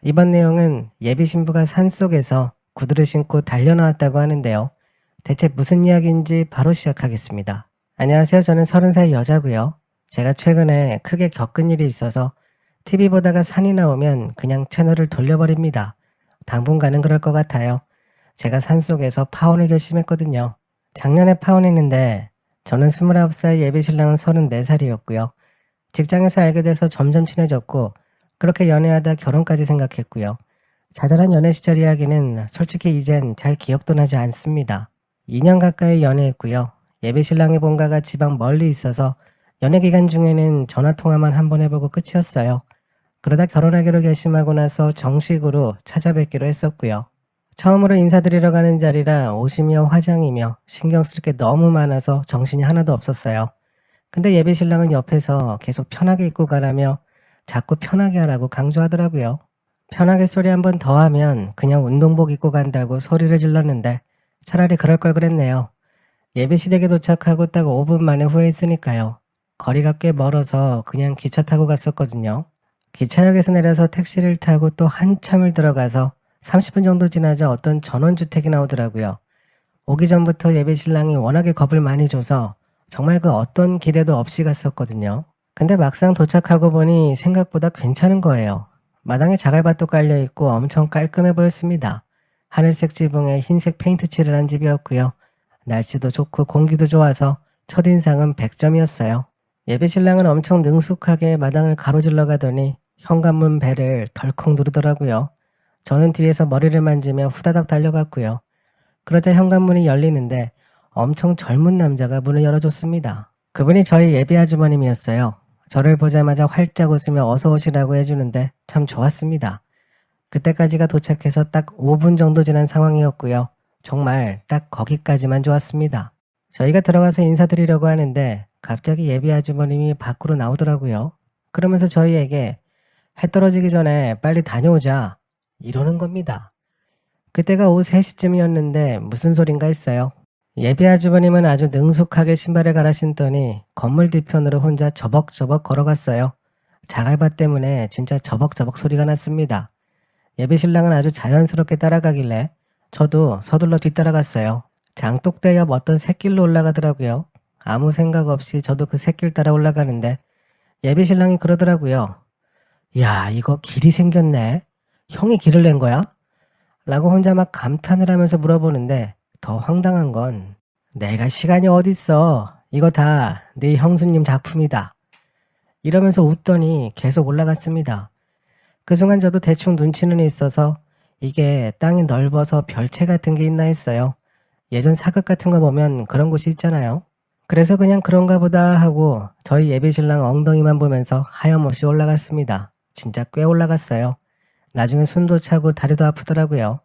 이번 내용은 예비 신부가 산속에서 구두를 신고 달려나왔다고 하는데요. 대체 무슨 이야기인지 바로 시작하겠습니다. 안녕하세요. 저는 30살 여자고요. 제가 최근에 크게 겪은 일이 있어서 TV 보다가 산이 나오면 그냥 채널을 돌려버립니다. 당분간은 그럴 것 같아요. 제가 산속에서 파혼을 결심했거든요. 작년에 파혼했는데 저는 29살, 예비 신랑은 34살이었고요. 직장에서 알게 돼서 점점 친해졌고 그렇게 연애하다 결혼까지 생각했고요. 자잘한 연애 시절 이야기는 솔직히 이젠 잘 기억도 나지 않습니다. 2년 가까이 연애했고요. 예비 신랑의 본가가 지방 멀리 있어서 연애 기간 중에는 전화 통화만 한 번 해보고 끝이었어요. 그러다 결혼하기로 결심하고 나서 정식으로 찾아뵙기로 했었고요. 처음으로 인사드리러 가는 자리라 옷이며 화장이며 신경 쓸 게 너무 많아서 정신이 하나도 없었어요. 근데 예비 신랑은 옆에서 계속 편하게 입고 가라며 자꾸 편하게 하라고 강조하더라고요. 편하게 소리 한 번 더 하면 그냥 운동복 입고 간다고 소리를 질렀는데 차라리 그럴 걸 그랬네요. 예비 시댁에 도착하고 딱 5분 만에 후회했으니까요. 거리가 꽤 멀어서 그냥 기차 타고 갔었거든요. 기차역에서 내려서 택시를 타고 또 한참을 들어가서 30분 정도 지나자 어떤 전원주택이 나오더라고요. 오기 전부터 예비 신랑이 워낙에 겁을 많이 줘서 정말 그 어떤 기대도 없이 갔었거든요. 근데 막상 도착하고 보니 생각보다 괜찮은 거예요. 마당에 자갈밭도 깔려있고 엄청 깔끔해 보였습니다. 하늘색 지붕에 흰색 페인트 칠을 한 집이었고요. 날씨도 좋고 공기도 좋아서 첫인상은 100점이었어요. 예비 신랑은 엄청 능숙하게 마당을 가로질러 가더니 현관문 벨을 덜컥 누르더라고요. 저는 뒤에서 머리를 만지며 후다닥 달려갔고요. 그러자 현관문이 열리는데 엄청 젊은 남자가 문을 열어줬습니다. 그분이 저희 예비 아주머님이었어요. 저를 보자마자 활짝 웃으며 어서 오시라고 해주는데 참 좋았습니다. 그때까지가 도착해서 딱 5분 정도 지난 상황이었고요. 정말 딱 거기까지만 좋았습니다. 저희가 들어가서 인사드리려고 하는데 갑자기 예비 아주머님이 밖으로 나오더라고요. 그러면서 저희에게 해 떨어지기 전에 빨리 다녀오자 이러는 겁니다. 그때가 오후 3시쯤이었는데 무슨 소린가 했어요. 예비 아주버님은 아주 능숙하게 신발을 갈아 신더니 건물 뒤편으로 혼자 저벅저벅 걸어갔어요. 자갈밭 때문에 진짜 저벅저벅 소리가 났습니다. 예비 신랑은 아주 자연스럽게 따라가길래 저도 서둘러 뒤따라갔어요. 장독대 옆 어떤 샛길로 올라가더라고요. 아무 생각 없이 저도 그 샛길 따라 올라가는데 예비 신랑이 그러더라고요. 야, 이거 길이 생겼네. 형이 길을 낸 거야? 라고 혼자 막 감탄을 하면서 물어보는데 더 황당한 건 내가 시간이 어딨어. 이거 다 네 형수님 작품이다. 이러면서 웃더니 계속 올라갔습니다. 그 순간 저도 대충 눈치는 있어서 이게 땅이 넓어서 별채 같은 게 있나 했어요. 예전 사극 같은 거 보면 그런 곳이 있잖아요. 그래서 그냥 그런가 보다 하고 저희 예비 신랑 엉덩이만 보면서 하염없이 올라갔습니다. 진짜 꽤 올라갔어요. 나중에 숨도 차고 다리도 아프더라고요.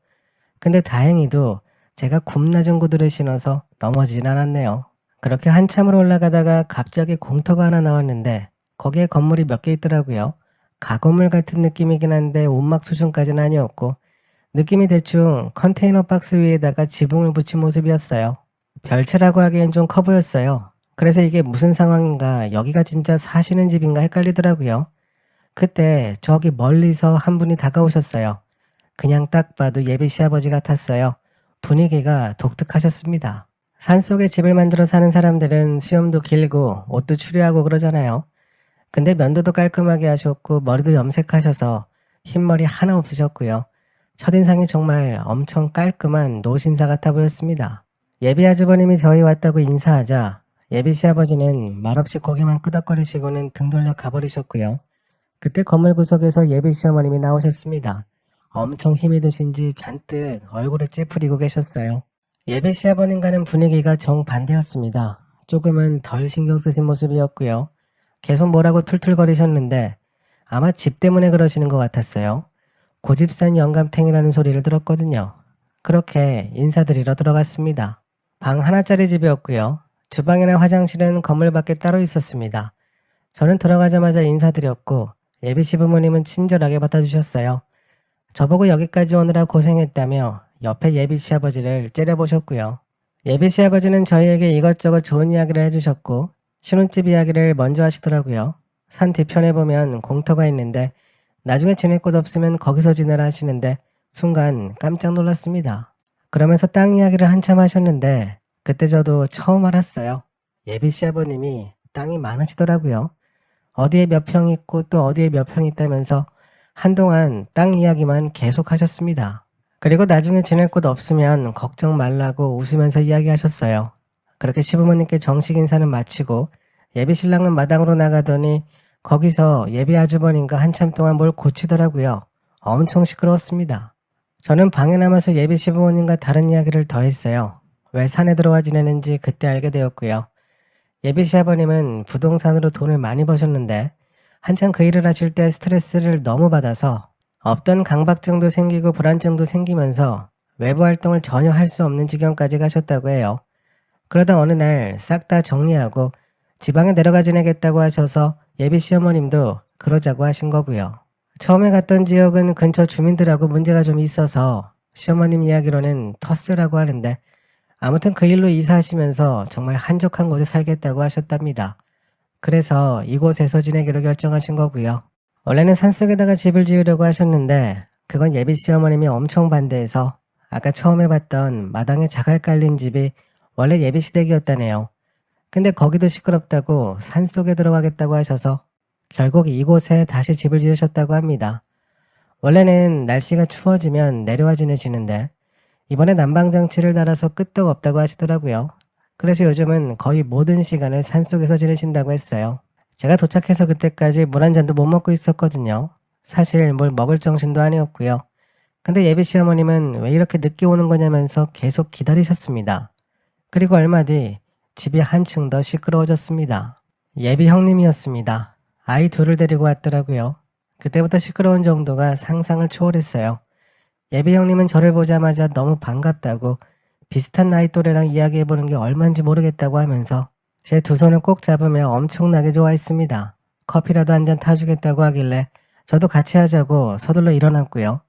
근데 다행히도 제가 굽낮은 구두를 신어서 넘어지진 않았네요. 그렇게 한참을 올라가다가 갑자기 공터가 하나 나왔는데 거기에 건물이 몇 개 있더라고요. 가건물 같은 느낌이긴 한데 온막 수준까지는 아니었고 느낌이 대충 컨테이너 박스 위에다가 지붕을 붙인 모습이었어요. 별채라고 하기엔 좀 커 보였어요. 그래서 이게 무슨 상황인가 여기가 진짜 사시는 집인가 헷갈리더라고요. 그때 저기 멀리서 한 분이 다가오셨어요. 그냥 딱 봐도 예비 시아버지 같았어요. 분위기가 독특하셨습니다. 산속에 집을 만들어 사는 사람들은 수염도 길고 옷도 추리하고 그러잖아요. 근데 면도도 깔끔하게 하셨고 머리도 염색하셔서 흰머리 하나 없으셨고요. 첫인상이 정말 엄청 깔끔한 노신사 같아 보였습니다. 예비 아주버님이 저희 왔다고 인사하자 예비 시아버지는 말없이 고개만 끄덕거리시고는 등 돌려 가버리셨고요. 그때 건물 구석에서 예비 시어머님이 나오셨습니다. 엄청 힘이 드신지 잔뜩 얼굴을 찌푸리고 계셨어요. 예비 시아버님과는 분위기가 정반대였습니다. 조금은 덜 신경 쓰신 모습이었고요. 계속 뭐라고 툴툴거리셨는데 아마 집 때문에 그러시는 것 같았어요. 고집산 영감탱이라는 소리를 들었거든요. 그렇게 인사드리러 들어갔습니다. 방 하나짜리 집이었고요. 주방이나 화장실은 건물 밖에 따로 있었습니다. 저는 들어가자마자 인사드렸고 예비 시부모님은 친절하게 받아주셨어요. 저보고 여기까지 오느라 고생했다며 옆에 예비 시아버지를 째려보셨고요. 예비 시아버지는 저희에게 이것저것 좋은 이야기를 해주셨고 신혼집 이야기를 먼저 하시더라고요. 산 뒤편에 보면 공터가 있는데 나중에 지낼 곳 없으면 거기서 지내라 하시는데 순간 깜짝 놀랐습니다. 그러면서 땅 이야기를 한참 하셨는데 그때 저도 처음 알았어요. 예비 시아버님이 땅이 많으시더라고요. 어디에 몇 평 있고 또 어디에 몇 평 있다면서 한동안 땅 이야기만 계속 하셨습니다. 그리고 나중에 지낼 곳 없으면 걱정 말라고 웃으면서 이야기하셨어요. 그렇게 시부모님께 정식 인사는 마치고 예비 신랑은 마당으로 나가더니 거기서 예비 아주버님과 한참 동안 뭘 고치더라고요. 엄청 시끄러웠습니다. 저는 방에 남아서 예비 시부모님과 다른 이야기를 더 했어요. 왜 산에 들어와 지내는지 그때 알게 되었고요. 예비 시아버님은 부동산으로 돈을 많이 버셨는데 한창 그 일을 하실 때 스트레스를 너무 받아서 없던 강박증도 생기고 불안증도 생기면서 외부 활동을 전혀 할 수 없는 지경까지 가셨다고 해요. 그러다 어느 날 싹 다 정리하고 지방에 내려가 지내겠다고 하셔서 예비 시어머님도 그러자고 하신 거고요. 처음에 갔던 지역은 근처 주민들하고 문제가 좀 있어서 시어머님 이야기로는 터스라고 하는데 아무튼 그 일로 이사하시면서 정말 한적한 곳에 살겠다고 하셨답니다. 그래서 이곳에서 지내기로 결정하신 거고요. 원래는 산속에다가 집을 지으려고 하셨는데 그건 예비 시어머님이 엄청 반대해서 아까 처음에 봤던 마당에 자갈 깔린 집이 원래 예비 시댁이었다네요. 근데 거기도 시끄럽다고 산속에 들어가겠다고 하셔서 결국 이곳에 다시 집을 지으셨다고 합니다. 원래는 날씨가 추워지면 내려와 지내시는데 이번에 난방장치를 달아서 끄떡없다고 하시더라고요. 그래서 요즘은 거의 모든 시간을 산속에서 지내신다고 했어요. 제가 도착해서 그때까지 물 한 잔도 못 먹고 있었거든요. 사실 뭘 먹을 정신도 아니었고요. 근데 예비 시어머님은 왜 이렇게 늦게 오는 거냐면서 계속 기다리셨습니다. 그리고 얼마 뒤 집이 한층 더 시끄러워졌습니다. 예비 형님이었습니다. 아이 둘을 데리고 왔더라고요. 그때부터 시끄러운 정도가 상상을 초월했어요. 예비 형님은 저를 보자마자 너무 반갑다고 비슷한 나이 또래랑 이야기해보는 게 얼마인지 모르겠다고 하면서 제 두 손을 꼭 잡으며 엄청나게 좋아했습니다. 커피라도 한 잔 타주겠다고 하길래 저도 같이 하자고 서둘러 일어났고요.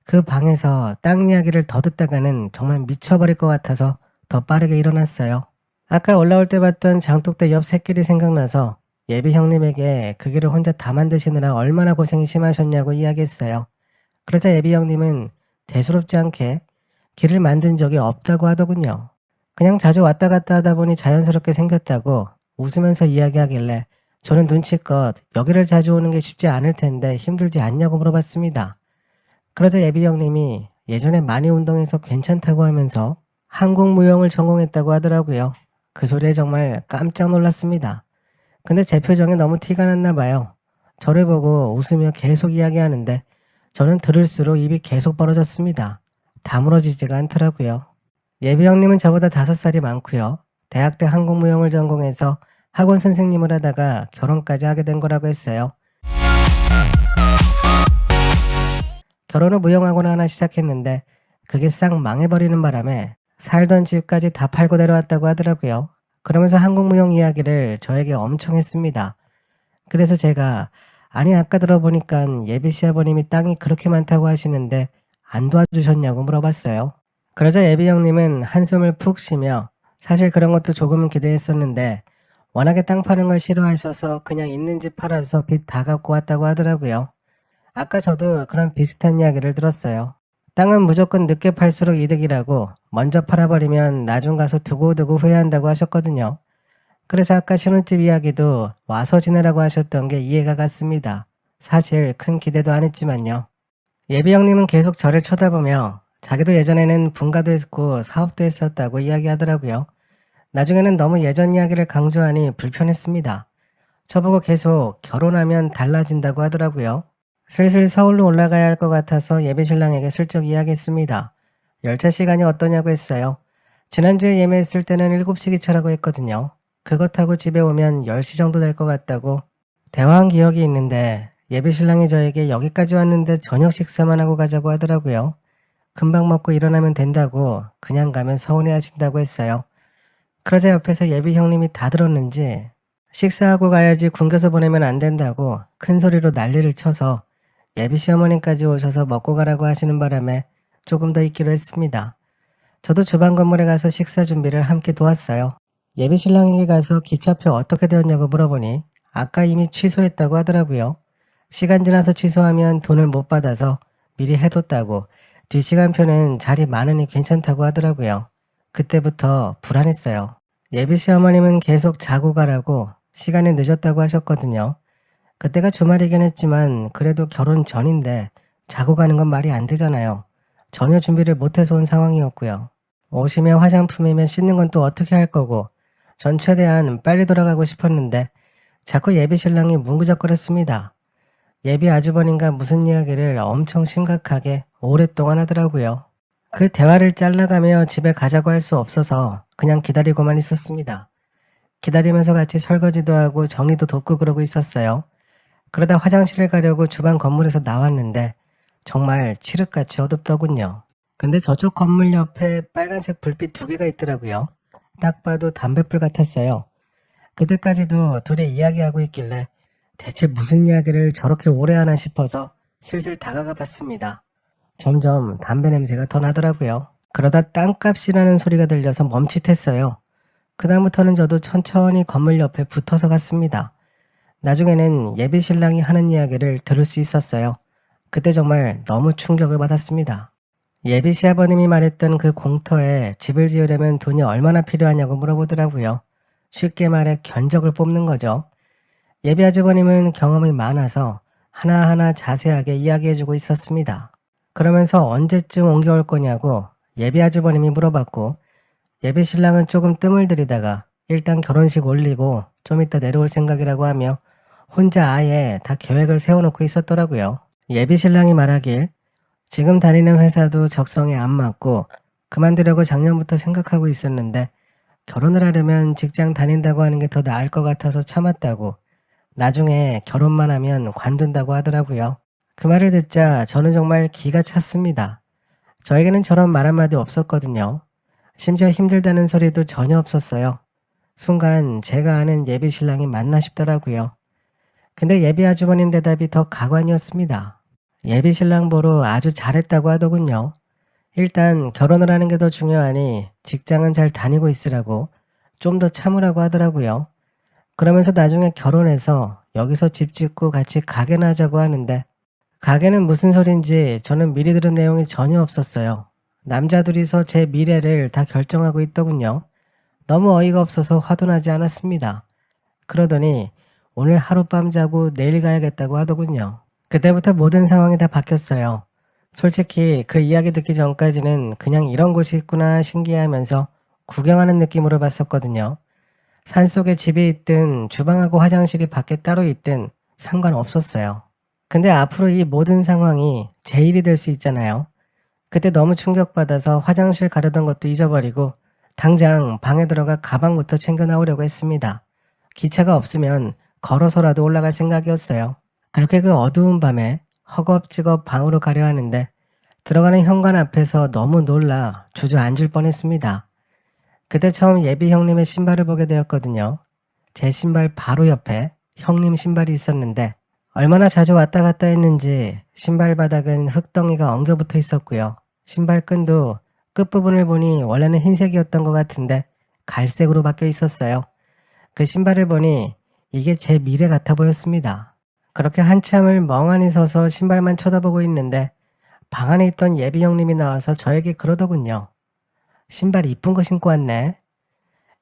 그 방에서 땅 이야기를 더 듣다가는 정말 미쳐버릴 것 같아서 더 빠르게 일어났어요. 아까 올라올 때 봤던 장독대 옆 새끼리 생각나서 예비 형님에게 그 길을 혼자 다 만드시느라 얼마나 고생이 심하셨냐고 이야기했어요. 그러자 예비 형님은 대수롭지 않게 길을 만든 적이 없다고 하더군요. 그냥 자주 왔다 갔다 하다 보니 자연스럽게 생겼다고 웃으면서 이야기하길래 저는 눈치껏 여기를 자주 오는 게 쉽지 않을 텐데 힘들지 않냐고 물어봤습니다. 그러자 예비 형님이 예전에 많이 운동해서 괜찮다고 하면서 한국 무용을 전공했다고 하더라고요. 그 소리에 정말 깜짝 놀랐습니다. 근데 제 표정에 너무 티가 났나 봐요. 저를 보고 웃으며 계속 이야기하는데 저는 들을수록 입이 계속 벌어졌습니다. 다물어지지가 않더라고요. 예비 형님은 저보다 5살이 많고요. 대학 때 한국무용을 전공해서 학원 선생님을 하다가 결혼까지 하게 된 거라고 했어요. 결혼 후 무용학원을 하나 시작했는데 그게 싹 망해버리는 바람에 살던 집까지 다 팔고 내려왔다고 하더라고요. 그러면서 한국무용 이야기를 저에게 엄청 했습니다. 그래서 제가 아니 아까 들어보니까 예비 시아버님이 땅이 그렇게 많다고 하시는데 안 도와주셨냐고 물어봤어요. 그러자 예비 형님은 한숨을 푹 쉬며 사실 그런 것도 조금은 기대했었는데 워낙에 땅 파는 걸 싫어하셔서 그냥 있는 집 팔아서 빚 다 갚고 왔다고 하더라고요. 아까 저도 그런 비슷한 이야기를 들었어요. 땅은 무조건 늦게 팔수록 이득이라고 먼저 팔아버리면 나중 가서 두고두고 후회한다고 하셨거든요. 그래서 아까 신혼집 이야기도 와서 지내라고 하셨던 게 이해가 갔습니다. 사실 큰 기대도 안 했지만요. 예비 형님은 계속 저를 쳐다보며 자기도 예전에는 분가도 했고 사업도 했었다고 이야기하더라고요. 나중에는 너무 예전 이야기를 강조하니 불편했습니다. 저보고 계속 결혼하면 달라진다고 하더라고요. 슬슬 서울로 올라가야 할 것 같아서 예비 신랑에게 슬쩍 이야기했습니다. 열차 시간이 어떠냐고 했어요. 지난주에 예매했을 때는 7시 기차라고 했거든요. 그거 타고 집에 오면 10시 정도 될 것 같다고 대화한 기억이 있는데 예비 신랑이 저에게 여기까지 왔는데 저녁 식사만 하고 가자고 하더라고요. 금방 먹고 일어나면 된다고 그냥 가면 서운해 하신다고 했어요. 그러자 옆에서 예비 형님이 다 들었는지 식사하고 가야지 굶겨서 보내면 안 된다고 큰 소리로 난리를 쳐서 예비 시어머님까지 오셔서 먹고 가라고 하시는 바람에 조금 더 있기로 했습니다. 저도 주방 건물에 가서 식사 준비를 함께 도왔어요. 예비 신랑에게 가서 기차표 어떻게 되었냐고 물어보니 아까 이미 취소했다고 하더라고요. 시간 지나서 취소하면 돈을 못 받아서 미리 해뒀다고, 뒷시간표는 자리 많으니 괜찮다고 하더라고요. 그때부터 불안했어요. 예비 시어머님은 계속 자고 가라고 시간이 늦었다고 하셨거든요. 그때가 주말이긴 했지만 그래도 결혼 전인데 자고 가는 건 말이 안 되잖아요. 전혀 준비를 못해서 온 상황이었고요. 옷이며 화장품이며 씻는 건 또 어떻게 할 거고, 전 최대한 빨리 돌아가고 싶었는데 자꾸 예비 신랑이 뭉구적거렸습니다. 예비 아주버님과 무슨 이야기를 엄청 심각하게 오랫동안 하더라고요. 그 대화를 잘라가며 집에 가자고 할 수 없어서 그냥 기다리고만 있었습니다. 기다리면서 같이 설거지도 하고 정리도 돕고 그러고 있었어요. 그러다 화장실을 가려고 주방 건물에서 나왔는데 정말 칠흑같이 어둡더군요. 근데 저쪽 건물 옆에 빨간색 불빛 두 개가 있더라고요. 딱 봐도 담뱃불 같았어요. 그때까지도 둘이 이야기하고 있길래 대체 무슨 이야기를 저렇게 오래 하나 싶어서 슬슬 다가가 봤습니다. 점점 담배 냄새가 더 나더라고요. 그러다 땅값이라는 소리가 들려서 멈칫했어요. 그다음부터는 저도 천천히 건물 옆에 붙어서 갔습니다. 나중에는 예비 신랑이 하는 이야기를 들을 수 있었어요. 그때 정말 너무 충격을 받았습니다. 예비 시아버님이 말했던 그 공터에 집을 지으려면 돈이 얼마나 필요하냐고 물어보더라고요. 쉽게 말해 견적을 뽑는 거죠. 예비 아주버님은 경험이 많아서 하나하나 자세하게 이야기해주고 있었습니다. 그러면서 언제쯤 옮겨올 거냐고 예비 아주버님이 물어봤고, 예비 신랑은 조금 뜸을 들이다가 일단 결혼식 올리고 좀 이따 내려올 생각이라고 하며 혼자 아예 다 계획을 세워놓고 있었더라고요. 예비 신랑이 말하길, 지금 다니는 회사도 적성에 안 맞고 그만두려고 작년부터 생각하고 있었는데 결혼을 하려면 직장 다닌다고 하는 게 더 나을 것 같아서 참았다고, 나중에 결혼만 하면 관둔다고 하더라고요. 그 말을 듣자 저는 정말 기가 찼습니다. 저에게는 저런 말 한마디 없었거든요. 심지어 힘들다는 소리도 전혀 없었어요. 순간 제가 아는 예비 신랑이 맞나 싶더라고요. 근데 예비 아주버님 대답이 더 가관이었습니다. 예비 신랑 보러 아주 잘했다고 하더군요. 일단 결혼을 하는 게 더 중요하니 직장은 잘 다니고 있으라고, 좀 더 참으라고 하더라고요. 그러면서 나중에 결혼해서 여기서 집 짓고 같이 가게나 하자고 하는데, 가게는 무슨 소린지 저는 미리 들은 내용이 전혀 없었어요. 남자 둘이서 제 미래를 다 결정하고 있더군요. 너무 어이가 없어서 화도 나지 않았습니다. 그러더니 오늘 하룻밤 자고 내일 가야겠다고 하더군요. 그때부터 모든 상황이 다 바뀌었어요. 솔직히 그 이야기 듣기 전까지는 그냥 이런 곳이 있구나 신기해하면서 구경하는 느낌으로 봤었거든요. 산속에 집이 있든 주방하고 화장실이 밖에 따로 있든 상관없었어요. 근데 앞으로 이 모든 상황이 제 일이 될 수 있잖아요. 그때 너무 충격받아서 화장실 가려던 것도 잊어버리고 당장 방에 들어가 가방부터 챙겨 나오려고 했습니다. 기차가 없으면 걸어서라도 올라갈 생각이었어요. 그렇게 그 어두운 밤에 허겁지겁 방으로 가려 하는데 들어가는 현관 앞에서 너무 놀라 주저앉을 뻔했습니다. 그때 처음 예비 형님의 신발을 보게 되었거든요. 제 신발 바로 옆에 형님 신발이 있었는데 얼마나 자주 왔다 갔다 했는지 신발 바닥은 흙덩이가 엉겨붙어 있었고요. 신발 끈도 끝부분을 보니 원래는 흰색이었던 것 같은데 갈색으로 바뀌어 있었어요. 그 신발을 보니 이게 제 미래 같아 보였습니다. 그렇게 한참을 멍하니 서서 신발만 쳐다보고 있는데 방 안에 있던 예비 형님이 나와서 저에게 그러더군요. 신발 이쁜 거 신고 왔네.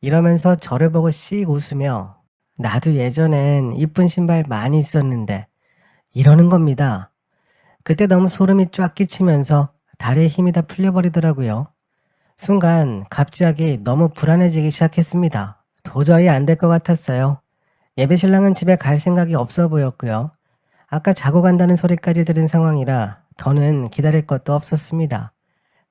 이러면서 저를 보고 씩 웃으며 나도 예전엔 이쁜 신발 많이 있었는데 이러는 겁니다. 그때 너무 소름이 쫙 끼치면서 다리에 힘이 다 풀려버리더라고요. 순간 갑자기 너무 불안해지기 시작했습니다. 도저히 안 될 것 같았어요. 예배 신랑은 집에 갈 생각이 없어 보였고요. 아까 자고 간다는 소리까지 들은 상황이라 더는 기다릴 것도 없었습니다.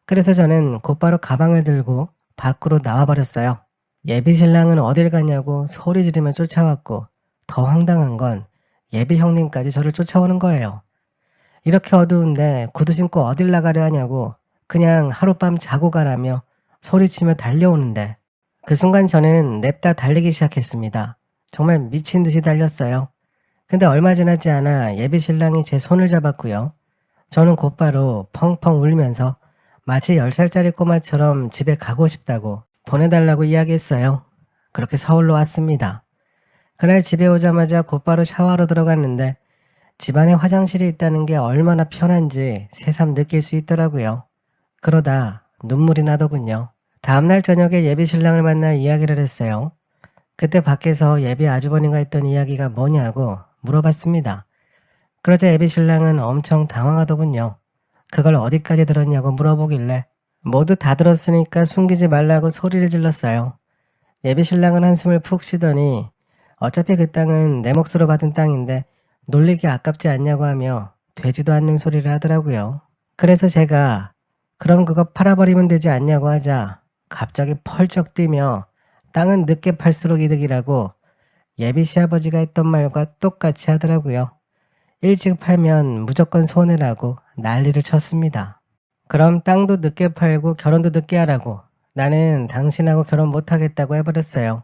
그래서 저는 곧바로 가방을 들고 밖으로 나와버렸어요. 예비 신랑은 어딜 가냐고 소리 지르며 쫓아왔고 더 황당한 건 예비 형님까지 저를 쫓아오는 거예요. 이렇게 어두운데 구두 신고 어딜 나가려 하냐고 그냥 하룻밤 자고 가라며 소리치며 달려오는데 그 순간 저는 냅다 달리기 시작했습니다. 정말 미친 듯이 달렸어요. 근데 얼마 지나지 않아 예비 신랑이 제 손을 잡았고요. 저는 곧바로 펑펑 울면서 마치 10살짜리 꼬마처럼 집에 가고 싶다고 보내달라고 이야기했어요. 그렇게 서울로 왔습니다. 그날 집에 오자마자 곧바로 샤워하러 들어갔는데 집안에 화장실이 있다는 게 얼마나 편한지 새삼 느낄 수 있더라고요. 그러다 눈물이 나더군요. 다음날 저녁에 예비 신랑을 만나 이야기를 했어요. 그때 밖에서 예비 아주버님과 했던 이야기가 뭐냐고 물어봤습니다. 그러자 예비 신랑은 엄청 당황하더군요. 그걸 어디까지 들었냐고 물어보길래 모두 다 들었으니까 숨기지 말라고 소리를 질렀어요. 예비 신랑은 한숨을 푹 쉬더니 어차피 그 땅은 내 몫으로 받은 땅인데 놀리기 아깝지 않냐고 하며 되지도 않는 소리를 하더라고요. 그래서 제가 그럼 그거 팔아버리면 되지 않냐고 하자 갑자기 펄쩍 뛰며 땅은 늦게 팔수록 이득이라고 예비 시아버지가 했던 말과 똑같이 하더라고요. 일찍 팔면 무조건 손해라고 난리를 쳤습니다. 그럼 땅도 늦게 팔고 결혼도 늦게 하라고 나는 당신하고 결혼 못하겠다고 해버렸어요.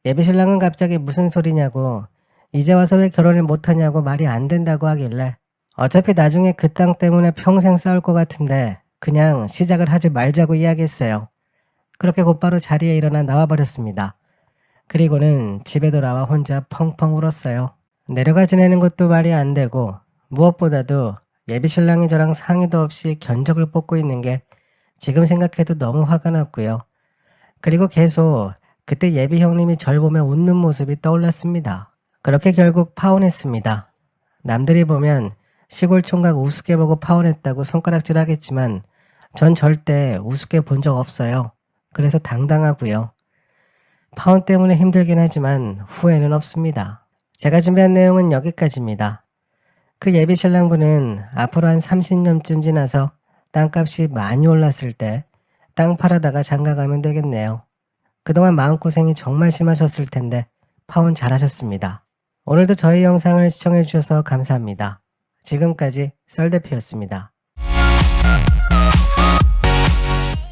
예비 신랑은 갑자기 무슨 소리냐고 이제 와서 왜 결혼을 못하냐고 말이 안 된다고 하길래 어차피 나중에 그 땅 때문에 평생 싸울 것 같은데 그냥 시작을 하지 말자고 이야기했어요. 그렇게 곧바로 자리에 일어나 나와버렸습니다. 그리고는 집에 돌아와 혼자 펑펑 울었어요. 내려가 지내는 것도 말이 안 되고 무엇보다도 예비 신랑이 저랑 상의도 없이 견적을 뽑고 있는 게 지금 생각해도 너무 화가 났고요. 그리고 계속 그때 예비 형님이 절 보며 웃는 모습이 떠올랐습니다. 그렇게 결국 파혼했습니다. 남들이 보면 시골 총각 우습게 보고 파혼했다고 손가락질 하겠지만 전 절대 우습게 본 적 없어요. 그래서 당당하고요. 파혼 때문에 힘들긴 하지만 후회는 없습니다. 제가 준비한 내용은 여기까지입니다. 그 예비 신랑분은 앞으로 한 30년쯤 지나서 땅값이 많이 올랐을 때 땅 팔아다가 장가가면 되겠네요. 그동안 마음고생이 정말 심하셨을 텐데 파혼 잘하셨습니다. 오늘도 저희 영상을 시청해주셔서 감사합니다. 지금까지 썰대표였습니다.